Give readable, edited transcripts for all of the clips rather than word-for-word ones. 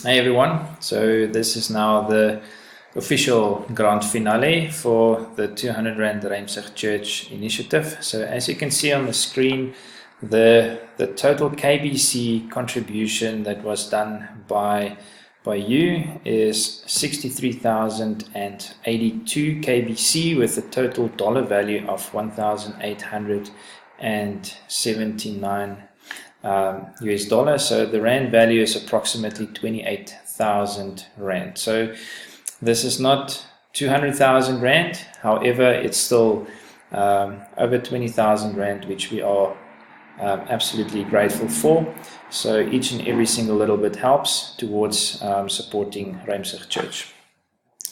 Hey everyone, so this is now the official grand finale for the 200 Ruimsig Church initiative. So as you can see on the screen, the total KBC contribution that was done by you is 63,082 KBC with a total dollar value of 1,879 US dollar. So the rand value is approximately 28,000 rand. So this is not 200,000 rand, however it's still over 20,000 rand, which we are absolutely grateful for. So each and every single little bit helps towards supporting Ruimsig Church.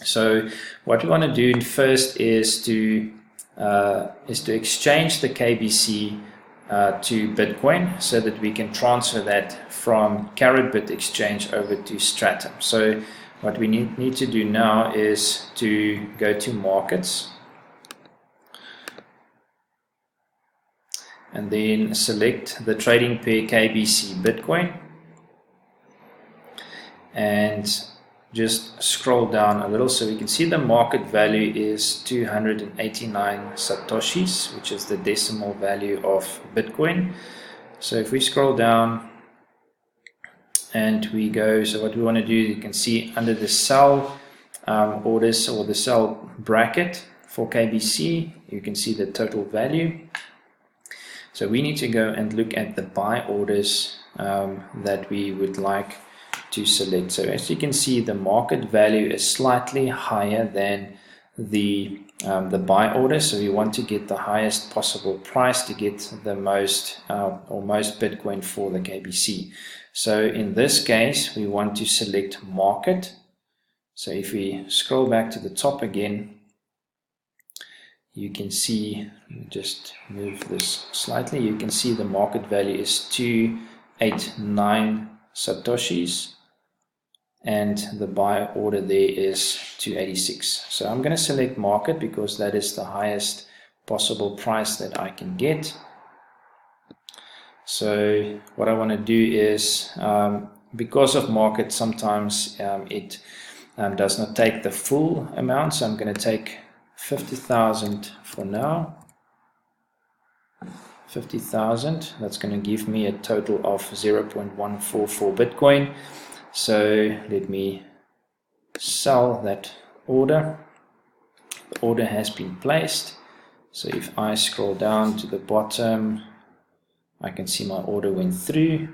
So what we want to do first is to exchange the KBC to Bitcoin so that we can transfer that from Karatbit exchange over to Stratum. So what we need to do now is to go to markets and then select the trading pair KBC Bitcoin and just scroll down a little so we can see the market value is 289 satoshis, which is the decimal value of Bitcoin. So if we scroll down and we go, so what we want to do, you can see under the sell orders or the sell bracket for KBC, you can see the total value. So we need to go and look at the buy orders that we would like to select. So as you can see, the market value is slightly higher than the buy order. So we want to get the highest possible price to get the most Bitcoin for the KBC. So in this case, we want to select market. So if we scroll back to the top again, you can see, just move this slightly, you can see the market value is 289 satoshis and the buy order there is 286. So I'm going to select market because that is the highest possible price that I can get. So what I want to do is, because of market, sometimes it does not take the full amount, so I'm going to take 50,000 for now. 50,000, that's going to give me a total of 0.144 Bitcoin. So let me sell that order. The order has been placed. So if I scroll down to the bottom, I can see my order went through.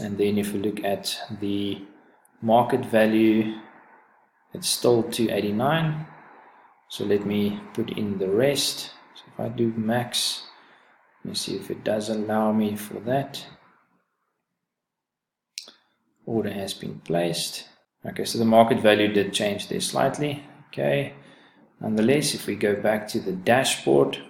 And then if we look at the market value, it's still 289. So let me put in the rest. So if I do max, let me see if it does allow me for that. Order has been placed. Okay, so the market value did change there slightly. Okay, nonetheless, if we go back to the dashboard,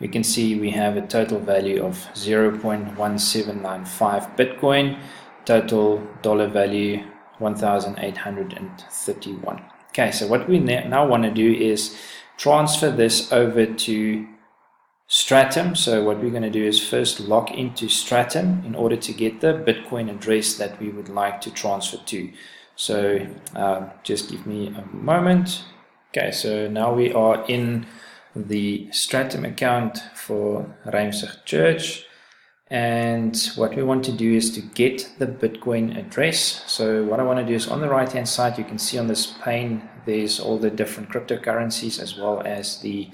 we can see we have a total value of 0.1795 Bitcoin, total dollar value 1,831. Okay, so what we now want to do is transfer this over to Stratum. So what we're going to do is first log into Stratum in order to get the Bitcoin address that we would like to transfer to. So just give me a moment. Okay, so now we are in the Stratum account for Ruimsig Church, and what we want to do is to get the Bitcoin address. So what I want to do is on the right hand side, you can see on this pane there's all the different cryptocurrencies as well as the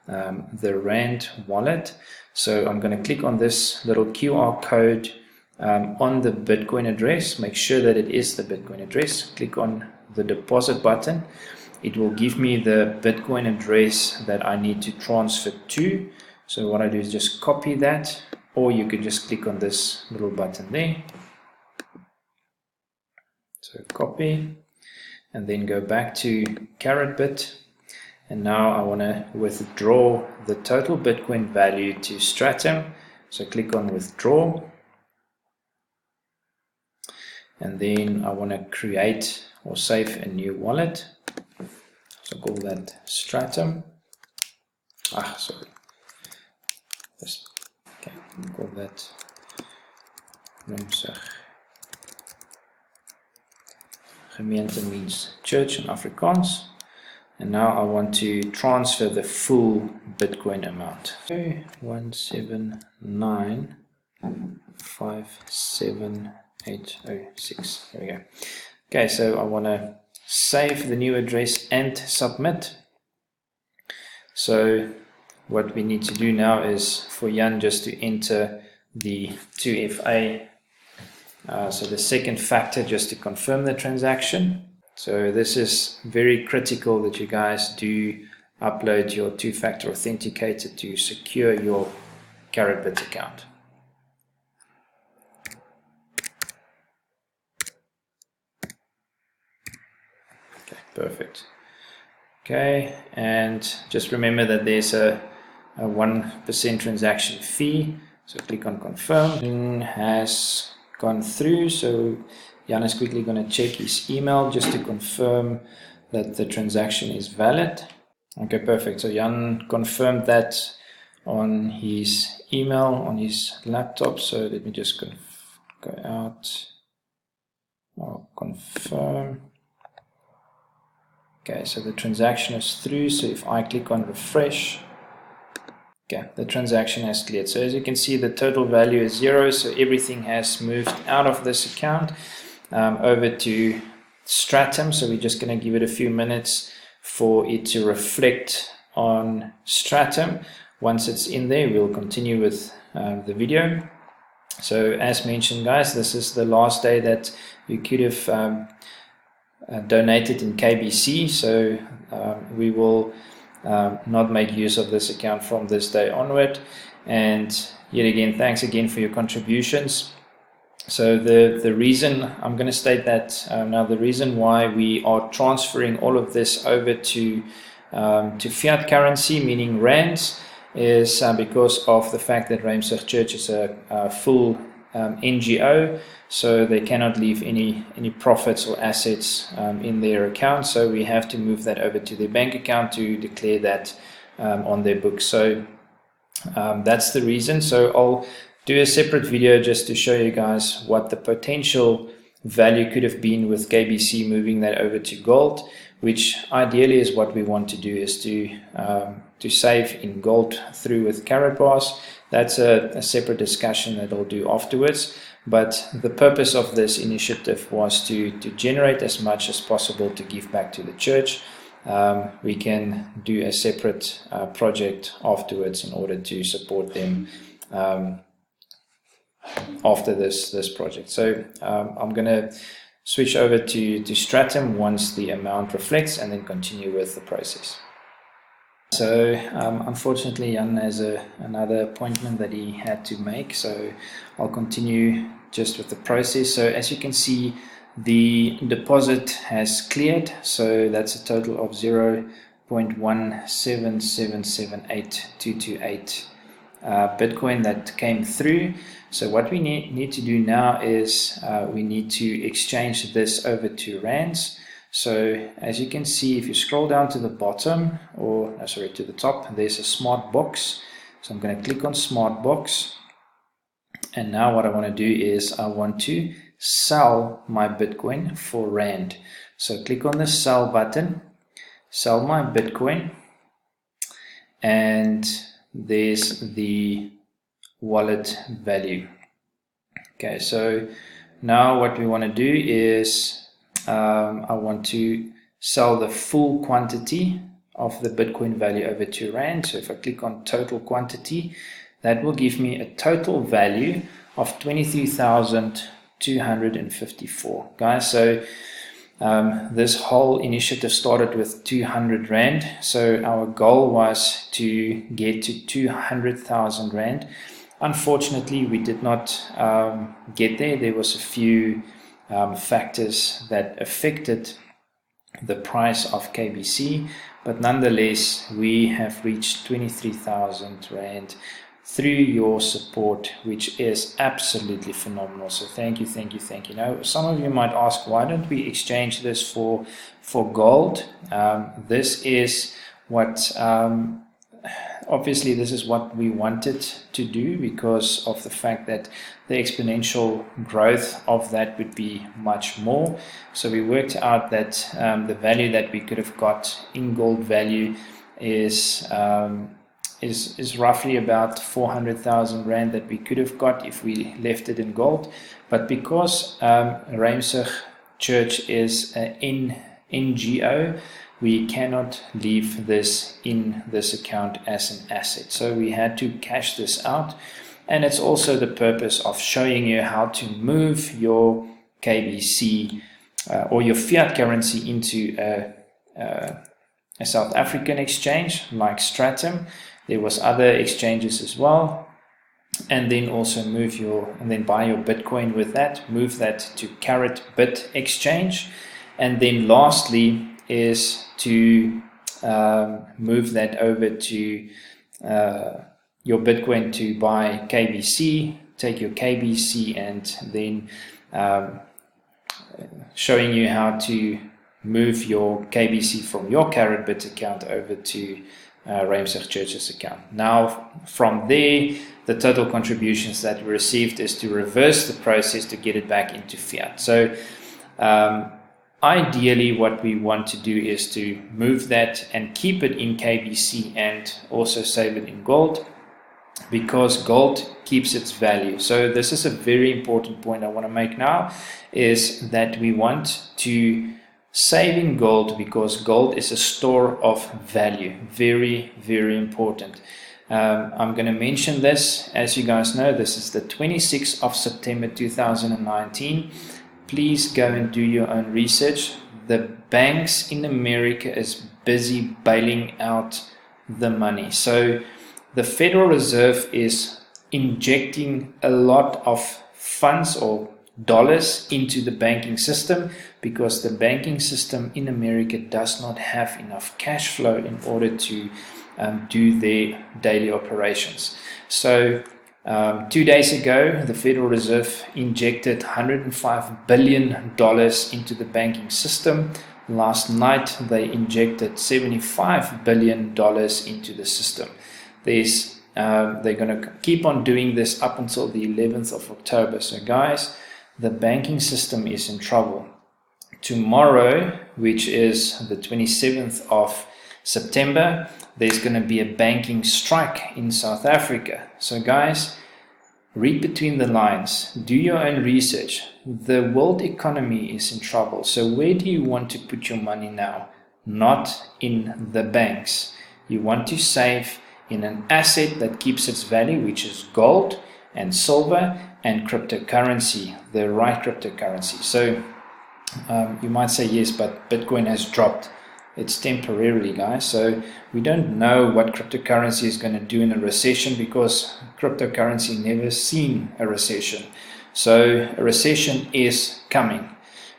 Rand wallet. So I'm going to click on this little QR code on the Bitcoin address. Make sure that it is the Bitcoin address. Click on the deposit button. It will give me the Bitcoin address that I need to transfer to. So what I do is just copy that, or you could just click on this little button there. So copy, and then go back to Karatbit. And now I want to withdraw the total Bitcoin value to Stratum. So click on withdraw. And then I want to create or save a new wallet. So call that Stratum. Sorry. The call that Ruimsig. Gemeente means church in Afrikaans. And now I want to transfer the full Bitcoin amount. 179,57806. There we go. Okay, so I want to save the new address and submit. So what we need to do now is for Jan just to enter the 2FA, so the second factor, just to confirm the transaction. So this is very critical that you guys do upload your two-factor authenticator to secure your Karatbit account. Okay, perfect. Okay, and just remember that there's a 1% transaction fee. So click on confirm. It has gone through, so Jan is quickly going to check his email just to confirm that the transaction is valid. Okay, perfect. So Jan confirmed that on his email on his laptop. So let me just go out. I'll confirm. Okay, so the transaction is through. So if I click on refresh, okay, the transaction has cleared. So as you can see, the total value is 0. So everything has moved out of this account over to Stratum. So we're just going to give it a few minutes for it to reflect on Stratum. Once it's in there, we'll continue with the video. So as mentioned, guys, this is the last day that you could have donated in KBC. So we will not make use of this account from this day onward. And yet again, thanks again for your contributions. So the reason, I'm going to state that now, the reason why we are transferring all of this over to Fiat Currency, meaning rands, is because of the fact that Ruimsig Church is a full NGO, so they cannot leave any profits or assets in their account. So we have to move that over to their bank account to declare that on their books. So that's the reason. So I'll do a separate video just to show you guys what the potential value could have been with KBC moving that over to gold, which ideally is what we want to do, is to save in gold through with Karat bars. That's a separate discussion that I'll do afterwards. But the purpose of this initiative was to generate as much as possible to give back to the church. We can do a separate project afterwards in order to support them after this project. So I'm going to switch over to Stratum once the amount reflects, and then continue with the process. So unfortunately, Jan has another appointment that he had to make, so I'll continue just with the process. So as you can see, the deposit has cleared, so that's a total of 0.177782228 Bitcoin that came through. So what we need to do now is we need to exchange this over to rands. So as you can see, if you scroll down to the bottom, or no, sorry, to the top, there's a smart box. So I'm going to click on smart box, and now what I want to do is I want to sell my Bitcoin for rand. So click on the sell button, sell my Bitcoin, and there's the wallet value. Okay, so now what we want to do is I want to sell the full quantity of the Bitcoin value over to rand. So if I click on total quantity, that will give me a total value of 23,254. Guys, so this whole initiative started with 200 rand. So our goal was to get to 200,000 rand. Unfortunately, we did not get there. There was a few factors that affected the price of KBC, but nonetheless, we have reached 23,000 rand through your support, which is absolutely phenomenal. So thank you, thank you, thank you. Now, some of you might ask, why don't we exchange this for gold? This is what obviously this is what we wanted to do because of the fact that the exponential growth of that would be much more. So we worked out that the value that we could have got in gold value is roughly about 400,000 Rand that we could have got if we left it in gold. But because Ruimsig Church is an NGO, we cannot leave this in this account as an asset. So we had to cash this out. And it's also the purpose of showing you how to move your KBC or your fiat currency into a South African exchange like Stratum. There was other exchanges as well. And then also buy your Bitcoin with that, move that to Karatbit exchange. And then lastly is to move that over to your Bitcoin to buy KBC, take your KBC, and then showing you how to move your KBC from your Karatbit account over to Ruimsig Church's account. Now from there, the total contributions that we received is to reverse the process to get it back into fiat. So ideally what we want to do is to move that and keep it in KBC and also save it in gold, because gold keeps its value. So this is a very important point I want to make now, is that we want to save in gold because gold is a store of value. Very, very important. I'm going to mention this. As you guys know, this is the 26th of September 2019. Please go and do your own research. The banks in America is busy bailing out the money. So the Federal Reserve is injecting a lot of funds or dollars into the banking system because the banking system in America does not have enough cash flow in order to do their daily operations. So 2 days ago, the Federal Reserve injected $105 billion into the banking system. Last night, they injected $75 billion into the system. They're going to keep on doing this up until the 11th of October. So guys, the banking system is in trouble. Tomorrow, which is the 27th of September, there's going to be a banking strike in South Africa. So guys, read between the lines, do your own research. The world economy is in trouble. So where do you want to put your money now? Not in the banks. You want to save in an asset that keeps its value, which is gold and silver and cryptocurrency, the right cryptocurrency. So you might say, yes, but Bitcoin has dropped. It's temporarily, guys. So we don't know what cryptocurrency is going to do in a recession because cryptocurrency never seen a recession. So a recession is coming.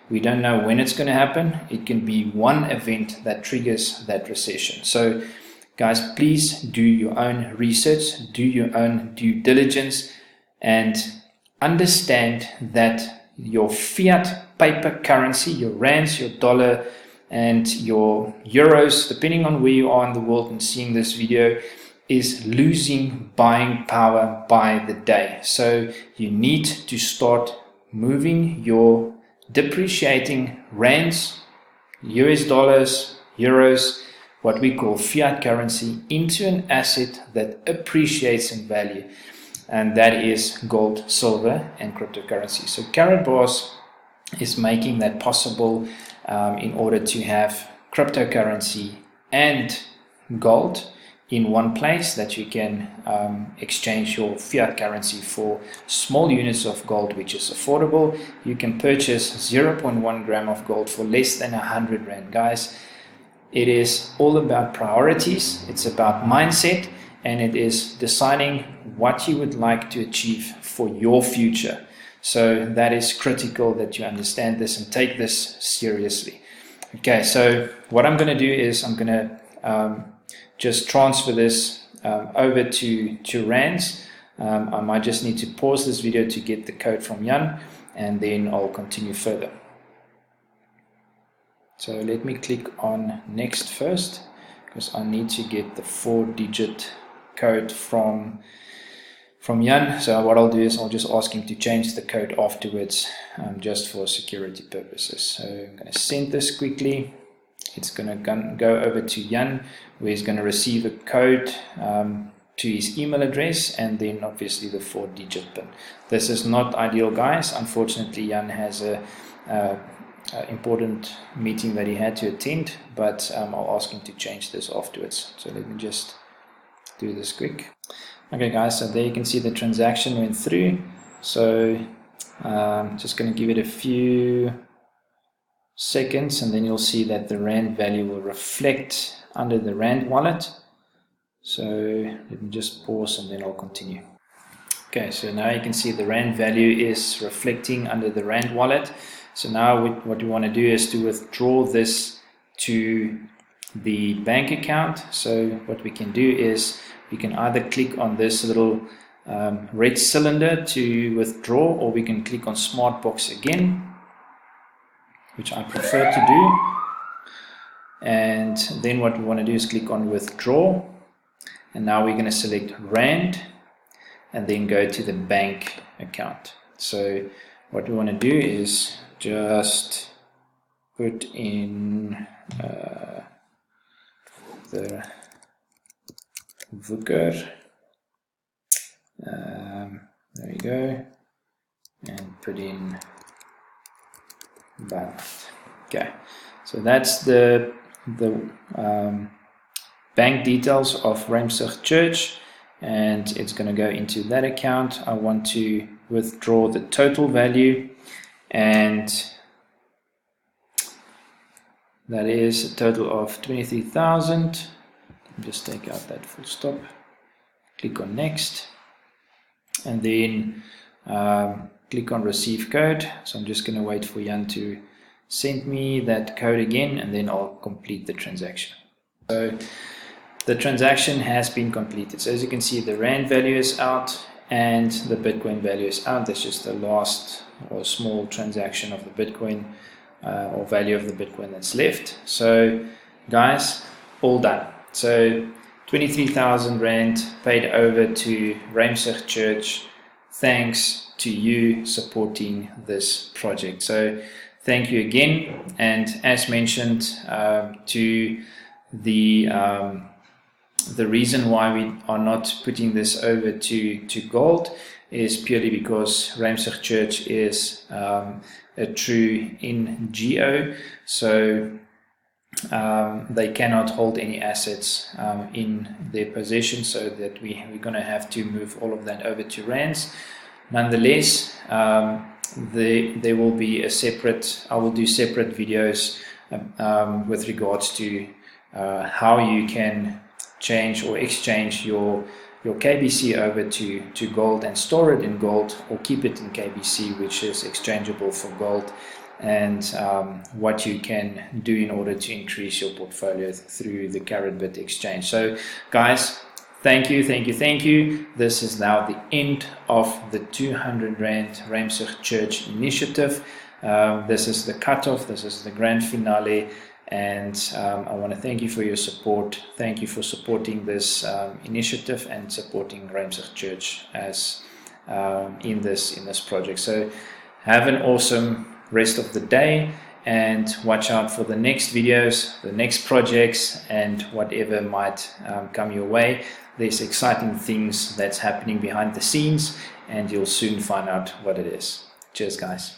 We don't know when it's going to happen. It can be one event that triggers that recession. So guys, please do your own research, do your own due diligence, and understand that your fiat paper currency, your rands, your dollar, and your euros, depending on where you are in the world and seeing this video, is losing buying power by the day. So you need to start moving your depreciating rands, US dollars, euros, what we call fiat currency, into an asset that appreciates in value. And that is gold, silver, and cryptocurrency. So Karatbit is making that possible in order to have cryptocurrency and gold in one place, that you can exchange your fiat currency for small units of gold, which is affordable. You can purchase 0.1 gram of gold for less than 100 Rand. Guys, it is all about priorities. It's about mindset, and it is deciding what you would like to achieve for your future. So that is critical that you understand this and take this seriously. Okay, so what I'm going to do is I'm going to just transfer this over to rands. I might just need to pause this video to get the code from Jan, and then I'll continue further. So let me click on next first, because I need to get the 4-digit code from Jan. So what I'll do is I'll just ask him to change the code afterwards, just for security purposes. So I'm going to send this quickly. It's going to go over to Jan, where he's going to receive a code to his email address, and then obviously the 4-digit PIN. This is not ideal, guys. Unfortunately, Jan has a important meeting that he had to attend, but I'll ask him to change this afterwards. So let me just do this quick. Okay, guys, so there you can see the transaction went through. So just going to give it a few seconds, and then you'll see that the Rand value will reflect under the Rand wallet. So let me just pause and then I'll continue. Okay, so now you can see the Rand value is reflecting under the Rand wallet. So now what we want to do is to withdraw this to the bank account. So what we can do is we can either click on this little red cylinder to withdraw, or we can click on Smart Box again, which I prefer to do. And then what we want to do is click on Withdraw. And now we're going to select Rand and then go to the bank account. So what we want to do is just put in the Vuker. There we go. And put in balance. Okay, so that's the bank details of Ruimsig Church, and it's going to go into that account. I want to withdraw the total value, and that is a total of 23,000. Just take out that full stop, click on next, and then click on receive code. So I'm just going to wait for Jan to send me that code again, and then I'll complete the transaction. So the transaction has been completed. So as you can see, the Rand value is out and the Bitcoin value is out. That's just the last or small transaction of the Bitcoin or value of the Bitcoin that's left. So guys, all done. So 23,000 Rand paid over to Ruimsig Church, thanks to you supporting this project. So thank you again. And as mentioned, to the reason why we are not putting this over to gold is purely because Ruimsig Church is a true NGO, so they cannot hold any assets in their possession, so that we're going to have to move all of that over to rands. Nonetheless, there will be a separate, I will do separate videos with regards to how you can change or exchange your KBC over to gold and store it in gold, or keep it in KBC, which is exchangeable for gold, and what you can do in order to increase your portfolio through the Karatbit exchange. So guys, thank you. This is now the end of the 200 Rand Ruimsig Church initiative. This is the cutoff, this is the grand finale. And I want to thank you for your support. Thank you for supporting this initiative and supporting Ruimsig Church as in this project. So have an awesome rest of the day, and watch out for the next videos, the next projects, and whatever might come your way. There's exciting things that's happening behind the scenes, and you'll soon find out what it is. Cheers, guys.